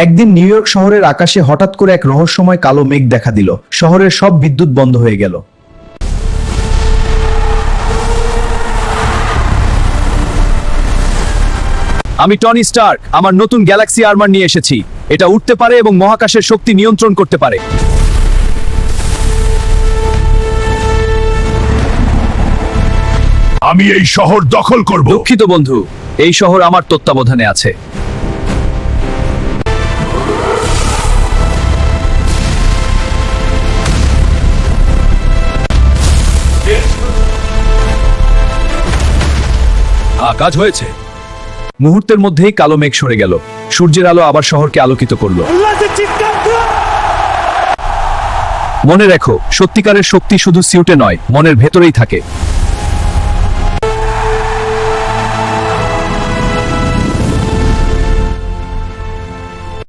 একদিন new York শহরের আকাশে হঠাৎ করে এক রহস্যময় কালো মেঘ দেখা দিল। শহরের সব বিদ্যুৎ বন্ধ হয়ে গেল। আমি টনি স্টার্ক আমার নতুন গ্যালাক্সি আর্মার নিয়ে এসেছি। এটা উঠতে পারে এবং মহাকাশের শক্তি নিয়ন্ত্রণ করতে পারে। আমি এই শহর দখল করব। দুঃখিত বন্ধু, এই শহর আমার তত্ত্বাবধানে আছে। কাজ হয়েছে। মুহূর্তের মধ্যেই কালো মেঘ সরে গেল। সূর্যের আলো আবার শহরকে আলোকিত করলো। মনে রেখো, সত্যিকারের শক্তি শুধু সিউটে নয়, মনের ভেতরেই থাকে।